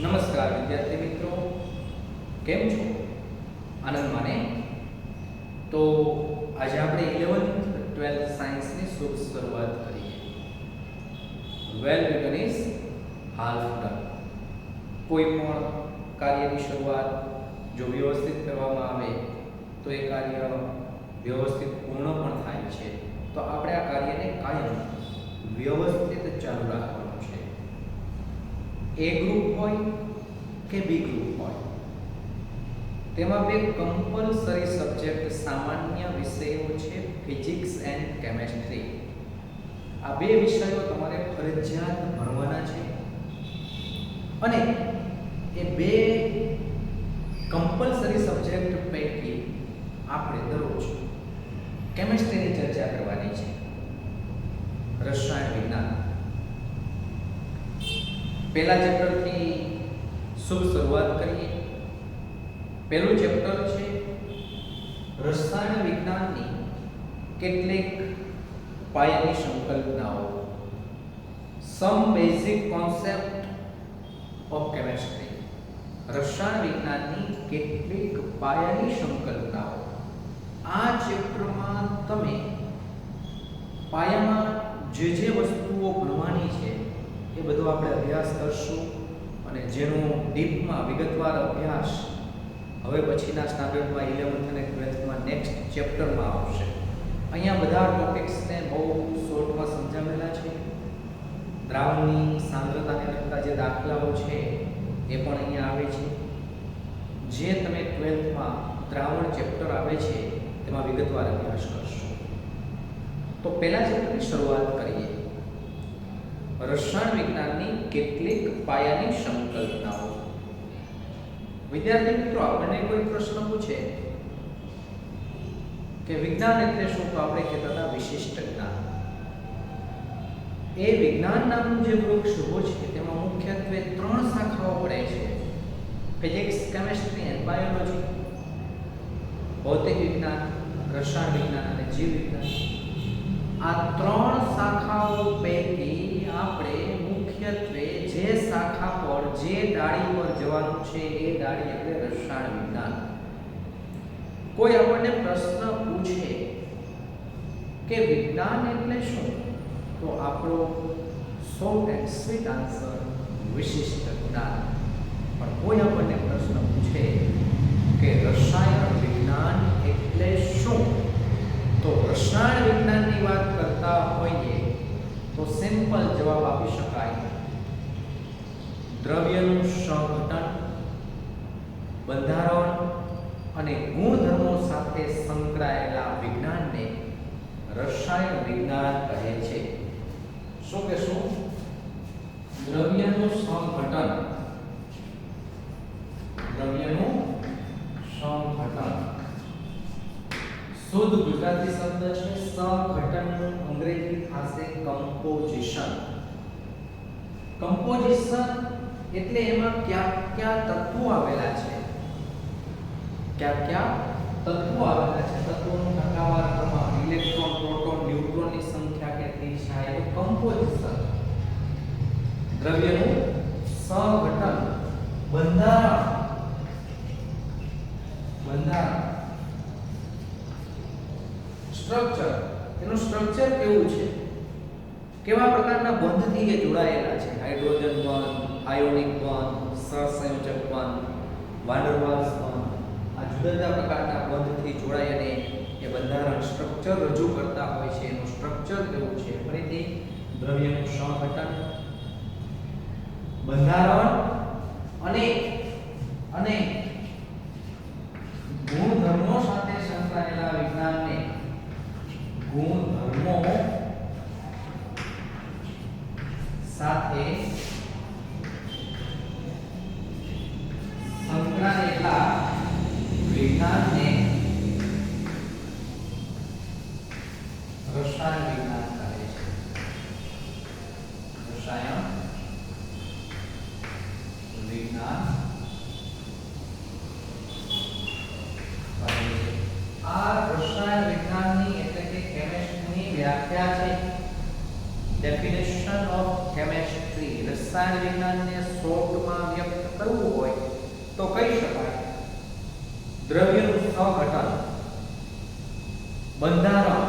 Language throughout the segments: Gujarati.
નમસ્કાર વિદ્યાર્થી મિત્રો, કેમ છો? આનંદ માને. તો આજે આપણે 11th 12th સાયન્સની શુભ શરૂઆત કરીએ. વેલ બિગન ઇઝ હાલ્ફ ડન. કોઈ પણ કાર્યની શરૂઆત જો વ્યવસ્થિત કરવામાં આવે તો એ કાર્ય વ્યવસ્થિત પૂર્ણ પણ થાય છે. તો આપણે આ કાર્યને કાયમ વ્યવસ્થિત ચાલુ રાખવાનું છે. એ ગ્રુપ હોય કે બી ગ્રુપ હોય, તેમાં બે કમ્પલસરી સબ્જેક્ટ સામાન્ય વિષયો છે, ફિઝિક્સ એન્ડ કેમેસ્ટ્રી. આ બે વિષયો તમારે ફરજિયાત ભણવાના છે અને એ બે કમ્પલસરી સબ્જેક્ટ પૈકી આપણે દરરોજ કેમેસ્ટ્રીની ચર્ચા કરવાની છે. રસાયણ વિજ્ઞાન પહેલા ચેપ્ટરથી શુભ શરૂઆત કરીએ. પહેલું ચેપ્ટર છે રસાયણ વિજ્ઞાનની કેટલીક પાયાની સંકલ્પનાઓ, સમ બેઝિક કોન્સેપ્ટ ઓફ કેમેસ્ટ્રી. રસાયણ વિજ્ઞાનની કેટલીક પાયાની સંકલ્પનાઓ. આ ચેપ્ટરમાં તમે પાયામાં જે વસ્તુઓ ભણવાની છે એ બધું આપણે અભ્યાસ કરશું અને જેનો ડીપમાં વિગતવાર અભ્યાસ હવે પછીના સ્ટાન્ડર્ડમાં 11th અને 12thમાં નેક્સ્ટ ચેપ્ટરમાં આવશે. અહીંયા બધા ટોપિક્સને બહુ શોર્ટમાં સમજાવેલા છે. દ્રાવણની સાંદ્રતાને લગતા જે દાખલાઓ છે એ પણ અહીંયા આવે છે. જે તમે 12thમાં દ્રાવણ ચેપ્ટર આવે છે તેમાં વિગતવાર અભ્યાસ કરશો. તો પહેલા ચેપ્ટરની શરૂઆત કરીએ. રસાયણ વિજ્ઞાનની કેટલીક પાયાની સંકલ્પનાઓ. વિદ્યાર્થી મિત્રો, આપણને કોઈ પ્રશ્ન પૂછે કે વિજ્ઞાન એટલે શું, તો આપણે કહેતા હતા વિશિષ્ટ જ્ઞાન. એ વિજ્ઞાન નામનું જે વૃક્ષ છે તેમાં મુખ્યત્વે 3 શાખાઓ પડે છે: ફિઝિક્સ, કેમેસ્ટ્રી એન્ડ બાયોલોજી. ભૌતિક વિજ્ઞાન, રસાયણ વિજ્ઞાન અને જીવ વિજ્ઞાન. આ 3 શાખાઓ પૈકી આપણે મુખ્યત્વે જે શાખા પર, જે ડાળી પર જવાનું છે એ ડાળી એટલે રસાયણ વિજ્ઞાન. કોઈ આપણને પ્રશ્ન પૂછે કે વિજ્ઞાન એટલે શું, તો આપણો શોર્ટ એન્ડ સ્વીટ આન્સર વિશિષ્ટ જ્ઞાન. પણ કોઈ આપણને પ્રશ્ન પૂછે કે રસાયણ વિજ્ઞાન એટલે શું, તો રસાયણ વિજ્ઞાનની વાત કરતા હોઈએ તો સિમ્પલ જવાબ આપી શકાય: દ્રવ્યનું સંઘટન, બંધારણ અને ગુણધર્મો સાથે સંકળાયેલા વિજ્ઞાનને રસાયણ વિજ્ઞાન કહે છે. શું કહેશું? દ્રવ્યનું સંઘટન, દ્રવ્યનું સંઘટન. શુદ્ધ ગુજરાતી શબ્દ છે સંઘટનનું અંગ્રેજી થશે કમ્પોઝિશન. કમ્પોઝિશન એટલે એમાં કયા તત્વો આવેલા છે, કયા તત્વો આવેલા છે, તત્વોનું ટકાવાર પ્રમાણ, ઇલેક્ટ્રોન, પ્રોટોન, ન્યુટ્રોનની સંખ્યા કેટલી છે, એ કમ્પોઝિશન. દ્રવ્યનું સંઘટન, બંધારણ, સ્ટ્રક્ચર. એનું સ્ટ્રક્ચર કેવું છે, કેવા પ્રકારના બંધથી એ જોડાયેલા છે: હાઇડ્રોજન બંધ, આયોનિક બંધ, સહસંયોજક બંધ, વાન ડર વાલ્સ બંધ. આ જુદા જુદા પ્રકારના બંધથી જોડાય અને એ બંધારણ સ્ટ્રક્ચર રજૂ કરતા હોય છે. એનું સ્ટ્રક્ચર કેવું છે? ફરીથી દ્રવ્યનું સંઘટન, બંધારણ અને ગુણધર્મો સાથે સંકળાયેલા વિજ્ઞાનને ગુણધર્મો સાથે સંકળાયેલા વિજ્ઞાનને રસાયણ વિજ્ઞાન કહે છે. રસાયણ વિજ્ઞાન. આ રસાયણ વિજ્ઞાનની એટલે કે કેમેસ્ટ્રીની વ્યાખ્યા છે. Definition of chemistry. રસાયણ વિજ્ઞાનને શોર્ટમાં વ્યક્ત કરવું હોય તો કહી શકાય દ્રવ્યનું સહઘટન, બંધારણ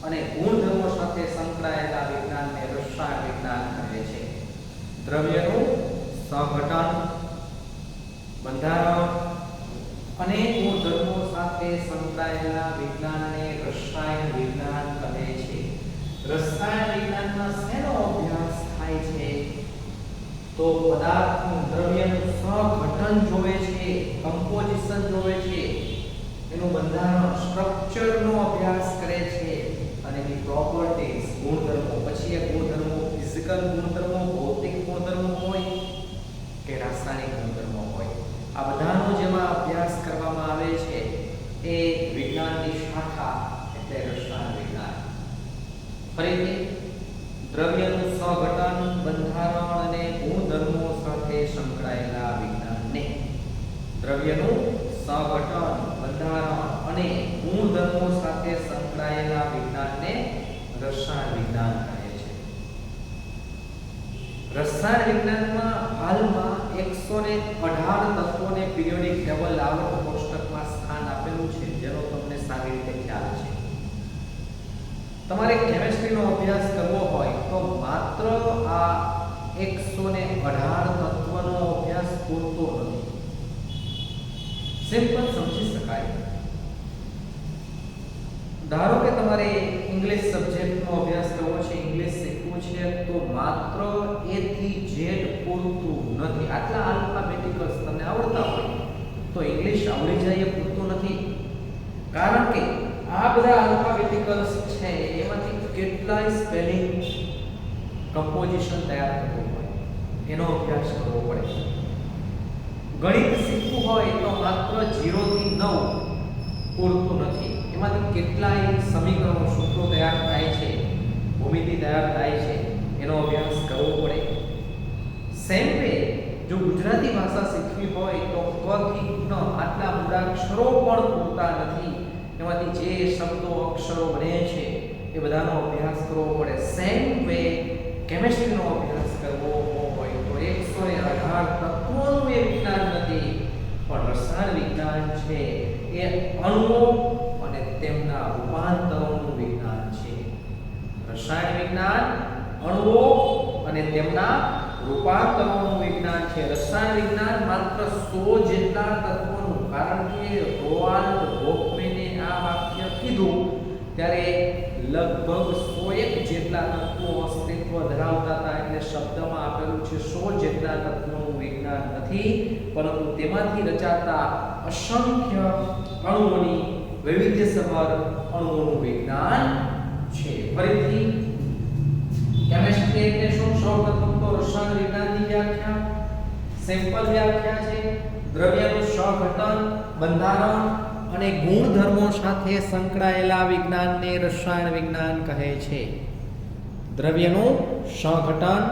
અને ગુણધર્મો સાથે સંકળાયેલા વિજ્ઞાનને રસાયણ વિજ્ઞાન કહે છે. દ્રવ્યનું સહઘટન, બંધારણ અને ગુણધર્મો સાથે સંકળાયેલા વિજ્ઞાનને રસાયણ વિજ્ઞાન કહે છે. રસાયણ વિજ્ઞાનમાં શેનો અભ્યાસ થાય છે? તો પદાર્થનું દ્રવ્યનું સહઘટન જોવે છે, કમ્પોઝિશન જોવે છે, એનું બંધારણ સ્ટ્રક્ચરનો અભ્યાસ કરે છે અને એની પ્રોપર્ટીઝ ગુણધર્મો, પછી એ ગુણધર્મો ફિઝિકલ ગુણધર્મો, ભૌતિક ગુણધર્મો હોય કે રાસાયણિક ગુણધર્મો હોય, આ બધાનો જેમાં અભ્યાસ કરવામાં આવે છે એ વિજ્ઞાનની શાખા એટલે રસાયણ વિજ્ઞાન. ફરીથી દ્રવ્યનું સહઘટન, બંધારણ અને ગુણધર્મો સાથે સંકળાયેલા વિજ્ઞાનને દ્રવ્યનું સહઘટન, બંધારણ અને ગુણધર્મો સાથે સંકળાયેલા વિજ્ઞાનને રસાયણ વિજ્ઞાન કહે છે. રસાયણ વિજ્ઞાનમાં હાલમાં 118 તત્વોને પિરિયોડિક ટેબલ આવર્ત કોષ્ટકમાં સ્થાન આપેલું છે, જેનો તમને સારી રીતે ખ્યાલ છે. તમારે કેમિસ્ટ્રીનો અભ્યાસ કરવો હોય તો માત્ર આ 118 તત્વનો અભ્યાસ પૂરતો નથી. સિમ્પલ સમજી શકાય. ધારો કે તમારે ઇંગ્લિશ સબ્જેક્ટનો અભ્યાસ કરવો છે, ઇંગ્લિશ શીખવું છે, તો માત્ર A થી Z પૂરતું નથી. આટલા આલ્ફાબેટિકલ્સ તમને આવડતા હોય તો ઇંગ્લિશ આવડી જાય એ પૂરતું નથી. કારણ કે આ બધા આલ્ફાબેટિકલ્સ છે એમાંથી કેટલાય સ્પેલિંગ કમ્પોઝિશન તૈયાર કરવું પડે, એનો અભ્યાસ કરવો પડે. ગણિત શીખવું હોય તો માત્ર 0 થી 9 પૂરતું નથી. એમાંથી કેટલાય સમીકરણો, સૂત્રો તૈયાર થાય છે, ભૂમિતિ તૈયાર થાય છે, એનો અભ્યાસ કરવો પડે. સેમ વે જો ગુજરાતી ભાષા શીખવી હોય તો ક થી જ્ઞ આટલા મૂળાક્ષરો પણ પૂરતા નથી. એમાંથી જે શબ્દો, અક્ષરો બને છે એ બધાનો અભ્યાસ કરવો પડે. સેમ વે કેમિસ્ટ્રીનો અભ્યાસ કરવો હોય તો 118 તત્વોનું એ વિજ્ઞાન નથી, પણ રસાયણ વિજ્ઞાન છે એ અણુઓ અને તેમના રૂપાંતરોનું વિજ્ઞાન છે. રસાયણ વિજ્ઞાન અણુઓ અને તેમના રૂપાંતરોનું વિજ્ઞાન છે. રસાયણ વિજ્ઞાન માત્ર 100 જેટલા તત્વોનું, કારણ કે રોઆલ્ડ હોફમેને આ વાક્ય કીધું ત્યારે લગભગ 101 જેટલા તત્વો અસ્તિત્વ ધરાવતા હતા. એટલે શબ્દમાં આપેલું છે 100 જેટલા તત્વોનું વિજ્ઞાન નથી, પરંતુ તેમાંથી રચાતા અસંખ્ય અણુઓની વૈવિધ્યસભર અણુઓનું વિજ્ઞાન છે. ફરીથી કેમિસ્ટ્રી એટલે શું? સૌપ્રથમ તો રસાયણ વિજ્ઞાનની વ્યાખ્યા, સિમ્પલ વ્યાખ્યા છે. દ્રવ્યનું સહઘટન, બંધારણ અને ગુણધર્મો સાથે સંકળાયેલા વિજ્ઞાનને રસાયણ વિજ્ઞાન કહે છે. દ્રવ્યનું સહઘટન,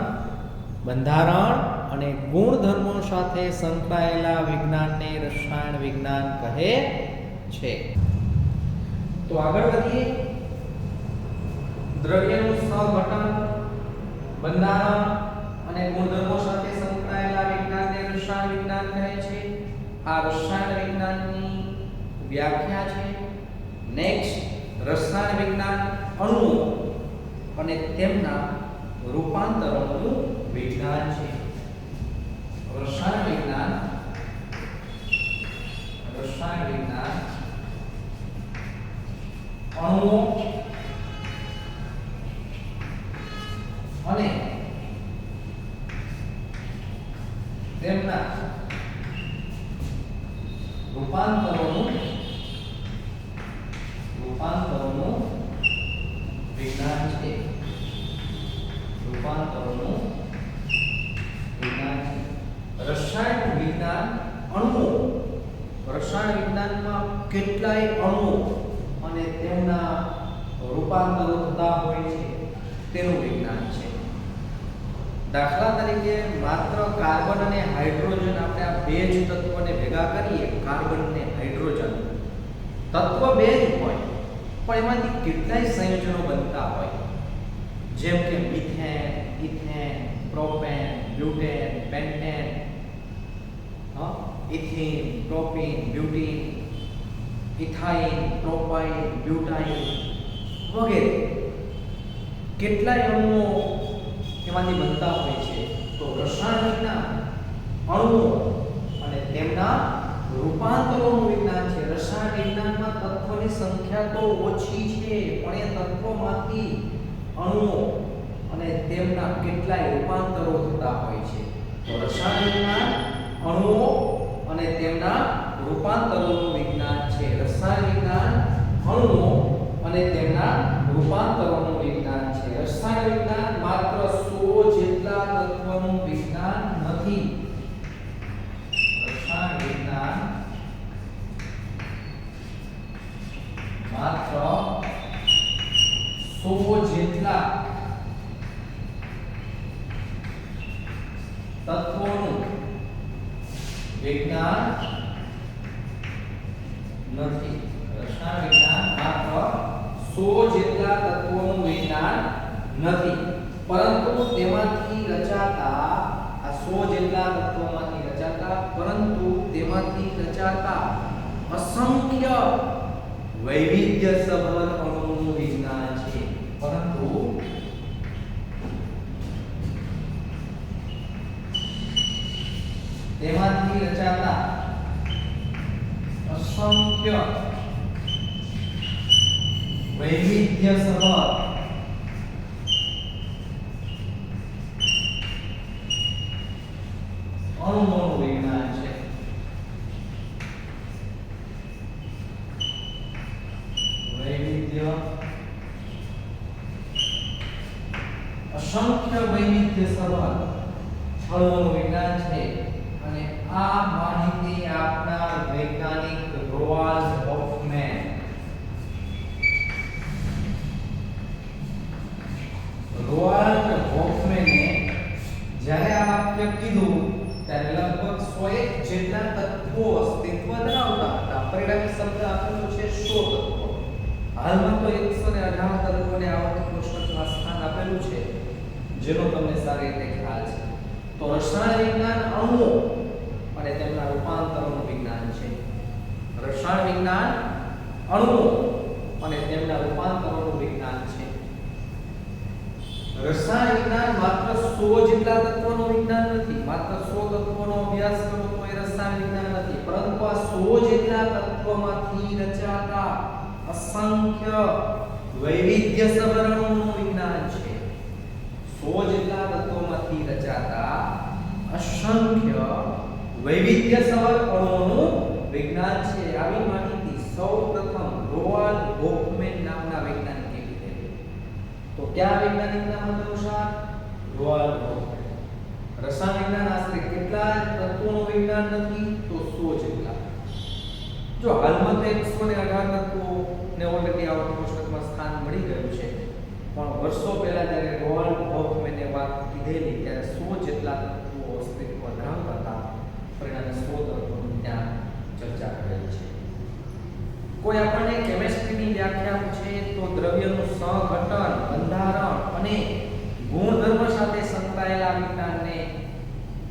બંધારણ અને ગુણધર્મો સાથે સંકળાયેલા વિજ્ઞાનને રસાયણ વિજ્ઞાન કહે છે. તો આગળ વધીએ. દ્રવ્યનું સહઘટન, બંધારણ અને ગુણધર્મો સાથે સંકળાયેલા વિજ્ઞાનને રસાયણ વિજ્ઞાન કહે છે. આ રસાયણ વિજ્ઞાનની વ્યાખ્યા છે. નેક્સ્ટ, રસાયણ વિજ્ઞાન અણુઓ અને તેમના રૂપાંતરોનું વિજ્ઞાન છે. રસાયણ વિજ્ઞાન અણુઓ અને તેમના રૂપાંતરોનું વિજ્ઞાન છે. રૂપાંતરોનું વિજ્ઞાન છે. રસાયણ વિજ્ઞાન અણુઓ, રસાયણ વિજ્ઞાનમાં કેટલાય અણુઓ અને તેમના રૂપાંતરો થતા હોય છે તેનું વિજ્ઞાન છે. દાખલા તરીકે માત્ર કાર્બન અને હાઇડ્રોજન, આપણે આ બે જ તત્વોને ભેગા કરીએ, કાર્બન અને હાઇડ્રોજન, તત્વ બે જ હોય પણ એમાંથી કેટલાય સંયોજનો બનતા હોય, જેમ કે methane, ethane, propane, butane, pentane, ethene, propyne, બ્યુટીન, ethyne, propyne, butyne વગેરે કેટલાય અણુઓ એમાંથી બનતા હોય છે. તો રસાયણના અણુઓ અને તેમના રૂપાંતરોનું વિજ્ઞાન છે. રસાયણ વિજ્ઞાનમાં તત્વોની સંખ્યા તો ઓછી છે, પણ એ તત્વોમાંથી અણુઓ અને તેમના કેટલાય રૂપાંતરો થતા હોય છે. તો રસાયણ વિજ્ઞાન અણુઓ અને તેમના રૂપાંતરોનું વિજ્ઞાન છે. રસાયણ વિજ્ઞાન અણુઓ અને તેમના રૂપાંતરોનું વિજ્ઞાન છે. રસાયણ વિજ્ઞાન માત્ર 100 જેટલા તત્વોનું વિજ્ઞાન નથી. રસાયણ વિજ્ઞાન માત્ર 100 જેટલા તત્વોનું વિજ્ઞાન નથી. રસાયણ વિજ્ઞાન માત્ર 100 જેટલા તત્વોનું વિજ્ઞાન નથી, પરંતુ તેમાંથી રચાતા આ 100 જેટલા તત્વોમાંથી રચાતા પરંતુ તેમાંથી રચાતા અસંખ્ય વૈવિધ્યસભર અણુઓનું વિજ્ઞાન છે. પરંતુ તેમાંથી રચાતા અસંખ્ય વૈવિધ્યસભર અણુઓનું વિજ્ઞાન છે. અસંખ્ય વૈવિધ્યસભર અણુઓનું વિજ્ઞાન છે. અને આ માહિતી આપનાર વૈજ્ઞાનિક રોઆલ્ડ હોફમેન જ્યારે આ વાક્ય કીધું ત્યારે લગભગ 101 જેટલા તત્વો અસ્તિત્વ ધરાવતા હતા. પરિણામી શબ્દ આપેલો છે 100 તત્વો. હાલમાં તો 118 તત્વોને આવર્તક કોષ્ટકમાં સ્થાન આપેલું છે, જેનો તમને સારી રીતે ખ્યાલ છે. તો રસાયણ વિજ્ઞાન અણુઓ અને તેમના રૂપાંતરોનું વિજ્ઞાન છે. રસાયણ વિજ્ઞાન અણુઓ અને તેમના રૂપાંતરોનું વિજ્ઞાન છે. રસાયણ વિજ્ઞાન માત્ર 100 જેટલા તત્વોનું વિજ્ઞાન નથી. માત્ર 100 તત્વોનો અભ્યાસ કરો તો એ રસાયણ વિજ્ઞાન નથી, પરંતુ આ 100 જેટલા તત્વોમાંથી રચાતા અસંખ્ય વૈવિધ્યસભર અણુઓનું વિજ્ઞાન છે. 100 જેટલા તત્વોમાંથી રચાતા અસંખ્ય વૈવિધ્યસભર અણુઓનું વિજ્ઞાન છે. આવી માહિતી સૌપ્રથમ રોઆલ્ડ હોફમેન નામના વૈજ્ઞાનિકે કીધી. તો કયા વૈજ્ઞાનિકના મત અનુસાર? રોઆલ્ડ હોફમેન. રસાયણ વિજ્ઞાન આશરે કેટલા તત્વોનું વિજ્ઞાન નથી? તો 100 જેટલા. જો હાલમાં તો 118 તત્વોને ઓલરેડી આવર્તક કોષ્ટકમાં સ્થાન મળી ગયું છે, પણ વર્ષો પહેલા જ્યારે રોઆલ્ડ હોફમેને વાત કીધેલી ત્યારે 100 જેટલા તત્વો અસ્તિત્વ ધરાવતા હતા. પરિણામે 100 તત્વોની ત્યાં ચર્ચા કરેલી છે. કોઈ આપણને કેમિસ્ટ્રીની વ્યાખ્યા પૂછે તો દ્રવ્યનું સહઘટન, બંધારણ અને ગુણધર્મ સાથે સંકળાયેલા વિજ્ઞાનને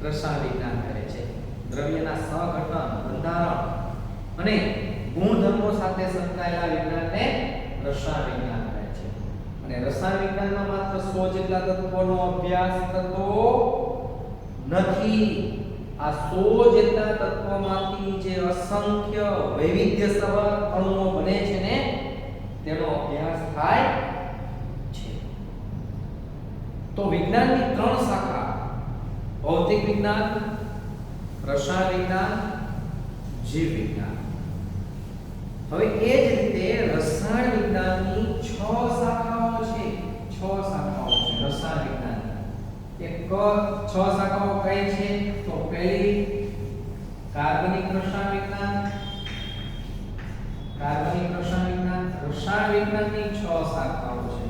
રસાયણ વિજ્ઞાન કહે છે. દ્રવ્યના સહઘટન, બંધારણ અને ગુણધર્મો સાથે સંકળાયેલા વિજ્ઞાનને રસાયણ વિજ્ઞાન કહે છે. અને રસાયણ વિજ્ઞાનમાં માત્ર 100 જેટલા તત્વોનો અભ્યાસ થતો નથી. આ 100 જેટલા તત્વોમાંથી જે અસંખ્ય વૈવિધ્યસભર અણુઓ બને છે ને તેનો અભ્યાસ થાય છે. તો વિજ્ઞાનની 3 શાખા: ભૌતિક વિજ્ઞાન, રસાયણ વિજ્ઞાન, જીવ વિજ્ઞાન. હવે એ જ રીતે રસાયણ વિજ્ઞાનની 6 શાખાઓ છે. 6 શાખાઓ છે રસાયણ વિજ્ઞાન. એક 6 શાખાઓ કઈ છે? તો પહેલી કાર્બનિક રસાયણ વિજ્ઞાન. કાર્બનિક રસાયણ વિજ્ઞાન. રસાયણ વિજ્ઞાનની 6 શાખાઓ છે.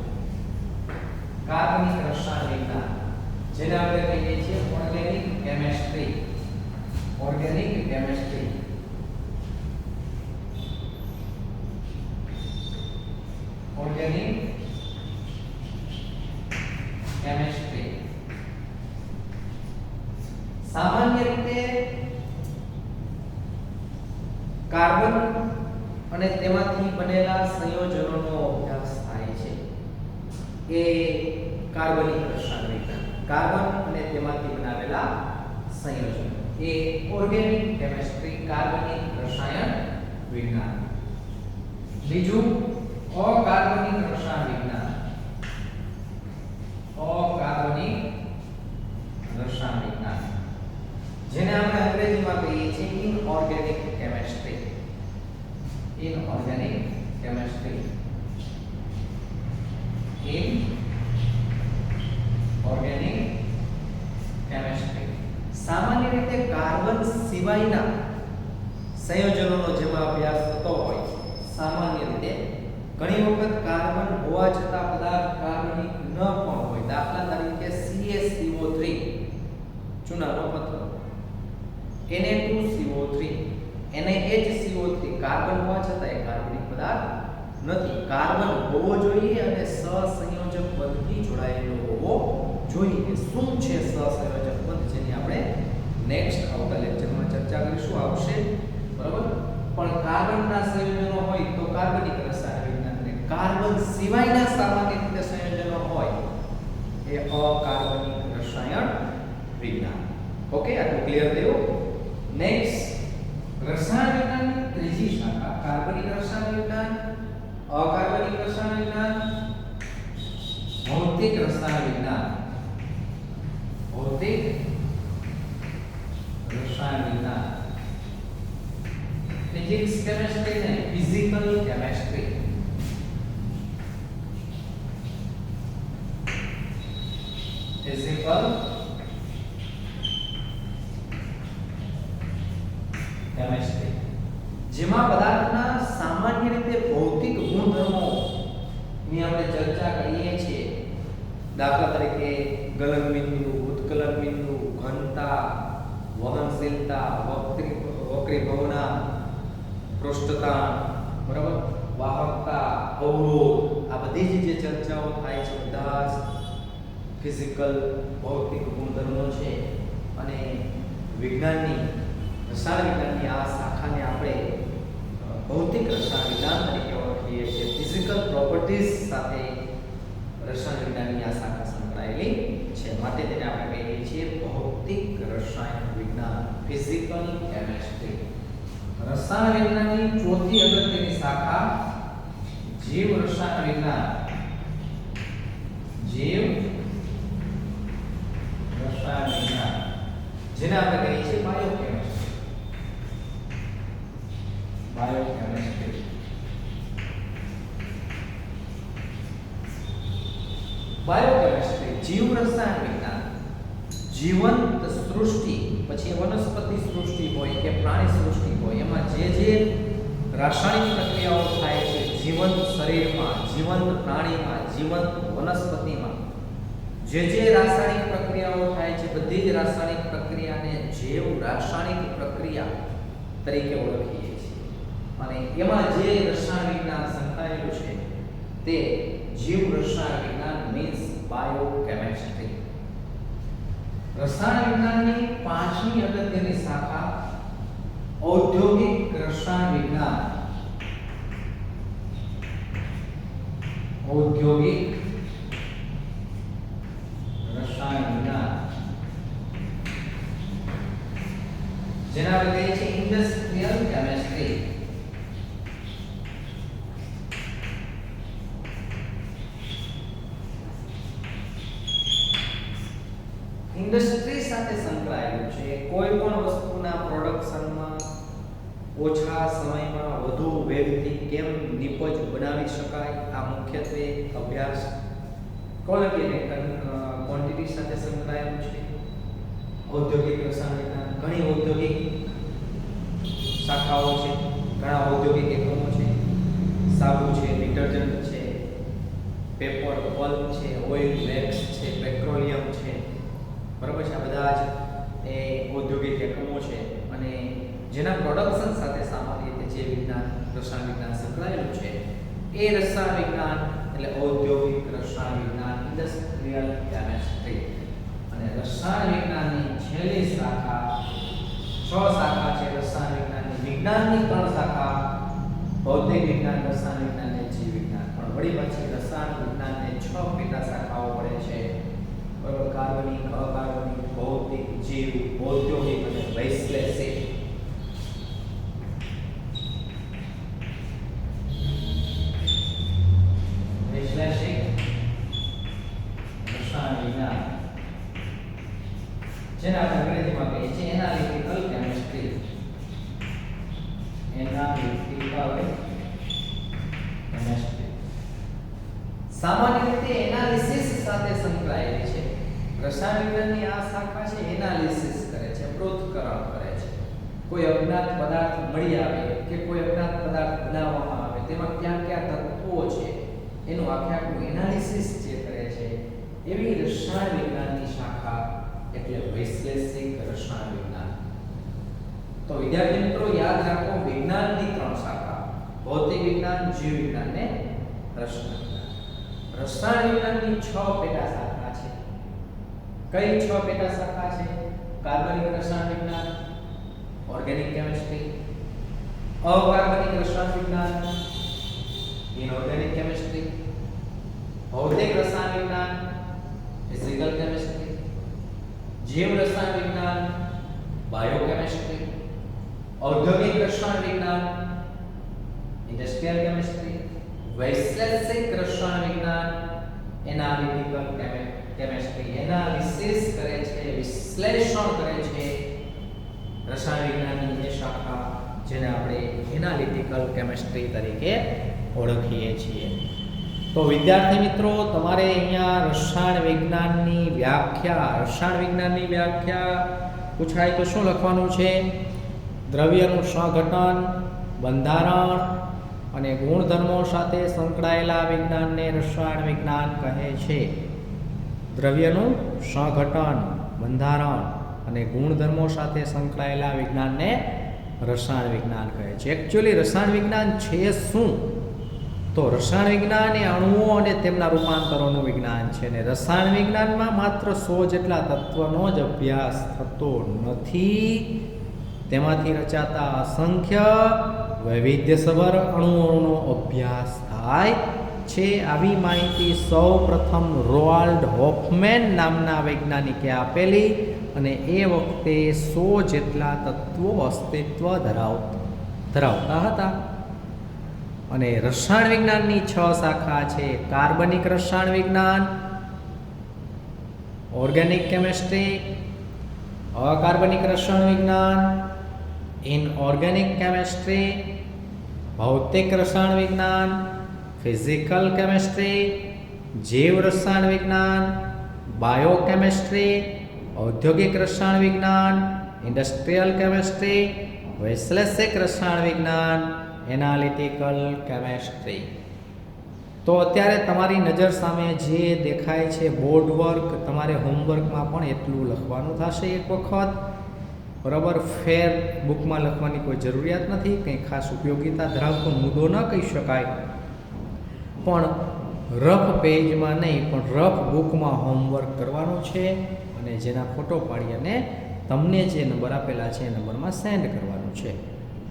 કાર્બનિક રસાયણ વિજ્ઞાન, જેને આપણે કહીએ છીએ organic chemistry. Organic chemistry. Organic chemistry. સામાન્ય રીતે કાર્બન અને તેમાંથી બનેલા સંયોજનોનો અભ્યાસ થાય છે એ કાર્બનિક રસાયણ વિજ્ઞાન. કાર્બન અને તેમાંથી બનાવેલા સંયોજનો એ ઓર્ગેનિક કેમિસ્ટ્રી, કાર્બનિક રસાયણ વિજ્ઞાન. બીજું અકાર્બનિક રસાયણ વિજ્ઞાન. અકાર્બનિક રસાયણ વિજ્ઞાન જેને આપણે અંગ્રેજીમાં કહીએ છીએ inorganic chemistry. Inorganic chemistry. Inorganic chemistry સામાન્ય રીતે કાર્બન સિવાયના સંયોજનોનો જેમાં અભ્યાસ થતો હોય છે. સામાન્ય રીતે ઘણી વખત કાર્બન હોવા છતાં પદાર્થ કાર્બનિક ન પણ હોય. દાખલા તરીકે CaCO3 ચૂનાનો પથ્થર, Na2CO3, NaHCO3 કાર્બન હોવા છતાં એ કાર્બનિક પદાર્થ નથી. કાર્બન હોવો જોઈએ અને સહસંયોજક બંધથી જોડાયેલો હોવો જોઈએ. શું છે સહસંયોજક બંધ, જેની આપણે નેક્સ્ટ આવતા લેક્ચરમાં ચર્ચા કરીશું. આવશે બરાબર. પણ કાર્બનના સંયોજનો હોય તો કાર્બનિક રસાયણ વિજ્ઞાન, અને કાર્બન સિવાયના સામાન્ય રીતે સંયોજનો હોય એ અકાર્બનિક રસાયણ વિજ્ઞાન. ઓકે, આટલું ક્લિયર થયું. નેક્સ્ટ રસાયણ વિજ્ઞાનની ત્રીજી શાખા કાર્બનિક રસાયણ વિજ્ઞાન, અકાર્બનિક રસાયણ વિજ્ઞાન, ભૌતિક રસાયણ વિજ્ઞાન. ભૌતિક રસાયણ વિજ્ઞાન. ફિઝિક્સ કેમિસ્ટ્રી ને ફિઝિકલ કેમિસ્ટ્રી. ફિઝિકલ કેમિસ્ટ્રી જેમાં પદાર્થના સામાન્ય રીતે ભૌતિક ગુણધર્મો ની આપણે ચર્ચા કરીએ છીએ. દાખલા તરીકે ગલન બિંદુ, ઉત્કલન બિંદુ, ઘનતા, વહનશીલતા, વક્રીભવના, પૃષ્ઠતાણ, બરાબર, વાહકતા, અવરોધ, આ બધી જે ચર્ચાઓ થાય છે બધા જ ફિઝિકલ ભૌતિક ગુણધર્મો છે. અને વિજ્ઞાનની રસાયણ વિજ્ઞાનની આ શાખાને આપણે ભૌતિક રસાયણ વિજ્ઞાન તરીકે ઓળખીએ છીએ. ફિઝિકલ પ્રોપર્ટીઝ સાથે રસાયણ વિજ્ઞાનની આ શાખા સંકળાયેલી છે, માટે તેને આપણે કહીએ છીએ ભૌતિક રસાયણ વિજ્ઞાન, ફિઝિકલ કેમિસ્ટ્રી. રસાયણ વિજ્ઞાનની ચોથી અગત્યની શાખા જીવ રસાયણ વિજ્ઞાન. જીવ રસાયણ વિજ્ઞાન જેને આપણે કહીએ છીએ બાયોકેમિસ્ટ્રી. બાયોકેમિસ્ટ્રી. બાયોકેમિસ્ટ્રી જીવ રસાયણ વિજ્ઞાન. જીવંત સૃષ્ટિ, પછી વનસ્પતિ સૃષ્ટિ હોય કે પ્રાણી સૃષ્ટિ હોય, એમાં જે રાસાયણિક પ્રક્રિયાઓ થાય છે જીવંત શરીરમાં, જીવંત પ્રાણીમાં, જીવંત વનસ્પતિમાં, જે રાસાયણિક પ્રક્રિયાઓ થાય છે બધી જ રાસાયણિક પ્રક્રિયાને જૈવ રાસાયણિક પ્રક્રિયા તરીકે ઓળખીએ છીએ. અને એમાં જે રસાયણ વિજ્ઞાન સંકળાયેલું છે તે જીવ રસાયણ વિજ્ઞાન મીન્સ બાયોકેમિસ્ટ્રી. રસાયણ વિજ્ઞાનની પાંચમી અગત્યની શાખા ઔદ્યોગિક રસાયણ વિજ્ઞાન. ઔદ્યોગિક રસાયણ વિજ્ઞાન જેને આપણે કહીએ છીએ ઇન્ડસ્ટ્રીયલ કેમિસ્ટ્રી. ઇન્ડસ્ટ્રી સાથે સંકળાયેલું છે. કોઈ પણ વસ્તુના પ્રોડક્શનમાં ઓછા સમયમાં વધુ વેગથી કેમ નિપજ બનાવી શકાય, આ મુખ્યત્વે અભ્યાસ ક્વોલિટી અને ક્વોન્ટિટી સાથે સંકળાયેલું છે. ઔદ્યોગિક રસાયણ વિજ્ઞાન ઘણી ઔદ્યોગિક શાખાઓ છે, ઘણા ઔદ્યોગિક એકમો છે. સાબુ છે, ડિટર્જન્ટ છે, પેપર પલ્પ છે, ઓઇલ વેક્સ છે, પેટ્રોલિયમ છે, બરાબર છે. આ બધા જ એ ઔદ્યોગિક એકમો છે અને જેના પ્રોડક્શન સાથે સામાન્ય રીતે જે વિજ્ઞાન રસાયણ વિજ્ઞાન સંકળાયેલું છે એ રસાયણ વિજ્ઞાન એટલે ઔદ્યોગિક રસાયણ વિજ્ઞાન, ઇન્ડસ્ટ્રીયલ કેમિસ્ટ્રી. અને રસાયણ વિજ્ઞાનની છેલ્લી શાખા, 6 શાખા છે રસાયણ વિજ્ઞાનની વિજ્ઞાનની ત્રણ શાખા ભૌતિક વિજ્ઞાન, રસાયણ વિજ્ઞાન અને જીવ વિજ્ઞાન. પણ વળી પછી રસાયણ વિજ્ઞાનને 6 પેટા શાખાઓ પડે છે. બરોબર, કાર્બનિક, અકાર્બનિક, ભૌતિક, જીવ, ઔદ્યોગિક અને વૈશ્લેષિક. રસાયણ વિજ્ઞાન જેને આપણે અંગ્રેજીમાં કહીએ છીએ એનાલિટિકલ કેમિસ્ટ્રી. એનાલિટિકલ કેમિસ્ટ્રી સામાન્ય રીતે એનાલિસિસ સાથે સંકળાયેલી છે. રસાયણ વિજ્ઞાનની આ શાખા છે એનાલિસિસ કરે છે, પૃથ્થકરણ કરે છે. કોઈ અજ્ઞાત પદાર્થ મળી આવે કે કોઈ અજ્ઞાત પદાર્થ બનાવવામાં આવે તેમાં ક્યાં ક્યાં તત્વો છે એનું આખું એનાલિસિસ જે કરે છે એવી રસાયણ વિજ્ઞાનની શાખા એટલે વૈશ્લેષિક રસાયણ વિજ્ઞાન. તો વિદ્યાર્થી મિત્રો યાદ રાખો, વિજ્ઞાનની ત્રણ શાખા ભૌતિક વિજ્ઞાન, જીવ વિજ્ઞાન ને રસાયણ વિજ્ઞાન. રસાયણ વિજ્ઞાનની 6 પેટા શાખા છે. કઈ 6 પેટા શાખા છે? કાર્બનિક રસાયણ વિજ્ઞાન, ઓર્ગેનિક કેમિસ્ટ્રી, અકાર્બનિક રસાયણ વિજ્ઞાન, ઇનઓર્ગેનિક કેમિસ્ટ્રી, ભૌતિક રસાયણ વિજ્ઞાન, ફિઝિકલ કેમિસ્ટ્રી, જીવ રસાયણ વિજ્ઞાન, બાયોકેમિસ્ટ્રી, ઔદ્યોગિક રસાયણ વિજ્ઞાન, ઇન્ડસ્ટ્રીયલ કેમિસ્ટ્રી, વૈશ્લેષિક રસાયણ વિજ્ઞાન, એનાલિટિકલ કેમિસ્ટ્રી. એનાલિસિસ કરે છે, વિશ્લેષણ કરે છે રસાયણ વિજ્ઞાનની એ શાખા જેને આપણે એનાલિટિકલ કેમિસ્ટ્રી તરીકે ઓળખીએ છીએ. તો વિદ્યાર્થી મિત્રો તમારે અહીંયા રસાયણ વિજ્ઞાનની વ્યાખ્યા પૂછાય તો શું લખવાનું છે? દ્રવ્યનું સહઘટન, બંધારણ અને ગુણધર્મો સાથે સંકળાયેલા વિજ્ઞાનને રસાયણ વિજ્ઞાન કહે છે. દ્રવ્યનું સહઘટન, બંધારણ અને ગુણધર્મો સાથે સંકળાયેલા વિજ્ઞાનને રસાયણ વિજ્ઞાન કહે છે. એકચ્યુઅલી રસાયણ વિજ્ઞાન છે શું? તો રસાયણ વિજ્ઞાન એ અણુઓ અને તેમના રૂપાંતરોનું વિજ્ઞાન છે અને રસાયણ વિજ્ઞાનમાં માત્ર 100 જેટલા તત્વનો જ અભ્યાસ થતો નથી. તેમાંથી રચાતા અસંખ્ય વૈવિધ્યસભર અણુઓનો અભ્યાસ થાય છે. આવી માહિતી સૌપ્રથમ રોઆલ્ડ હોફમેન નામના વૈજ્ઞાનિકે આપેલી અને એ વખતે 100 જેટલા તત્વો અસ્તિત્વ ધરાવતા હતા. અને રસાયણ વિજ્ઞાનની 6 શાખા છે. કાર્બનિક રસાયણ વિજ્ઞાન, ઓર્ગેનિક કેમિસ્ટ્રી, અકાર્બનિક રસાયણ વિજ્ઞાન, ઇનઓર્ગેનિક કેમિસ્ટ્રી, ભૌતિક રસાયણ વિજ્ઞાન, ફિઝિકલ કેમિસ્ટ્રી, જીવ રસાયણ વિજ્ઞાન, બાયોકેમિસ્ટ્રી, ઔદ્યોગિક રસાયણ વિજ્ઞાન, ઇન્ડસ્ટ્રીયલ કેમિસ્ટ્રી, વૈશ્લેષિક રસાયણ વિજ્ઞાન, એનાલિટિકલ કેમિસ્ટ્રી. તો અત્યારે તમારી નજર સામે જે દેખાય છે બોર્ડ વર્ક, તમારે હોમવર્કમાં પણ એટલું લખવાનું થશે એક વખત. બરાબર, ફેર બુકમાં લખવાની કોઈ જરૂરિયાત નથી. કંઈ ખાસ ઉપયોગિતા ધરાવતો મુદ્દો ન કહી શકાય, પણ રફ પેજમાં નહીં પણ રફ બુકમાં હોમવર્ક કરવાનું છે અને જેના ફોટો પાડી અને તમને જે નંબર આપેલા છે એ નંબરમાં સેન્ડ કરવાનું છે.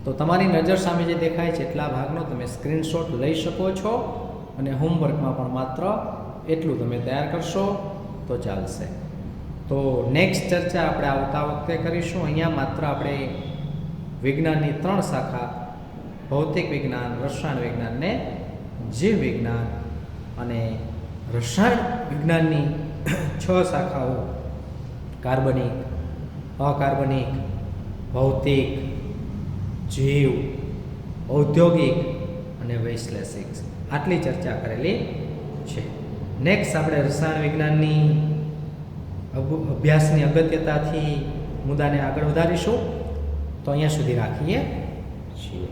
તો તમારી નજર સામે જે દેખાય છે એટલા ભાગનો તમે સ્ક્રીનશોટ લઈ શકો છો અને હોમવર્કમાં પણ માત્ર એટલું તમે તૈયાર કરશો તો ચાલશે. તો નેક્સ્ટ ચર્ચા આપણે આવતા વખતે કરીશું. અહીંયા માત્ર આપણે વિજ્ઞાનની 3 શાખા ભૌતિક વિજ્ઞાન, રસાયણ વિજ્ઞાન ને જીવ વિજ્ઞાન અને રસાયણ વિજ્ઞાનની 6 શાખાઓ કાર્બનિક, અકાર્બનિક, ભૌતિક, જીવ, ઔદ્યોગિક અને વૈશ્લેષિક આટલી ચર્ચા કરેલી છે. નેક્સ્ટ આપણે રસાયણ વિજ્ઞાનની અભ્યાસની અગત્યતાથી મુદ્દાને આગળ વધારીશું. તો અહીંયા સુધી રાખીએ છીએ.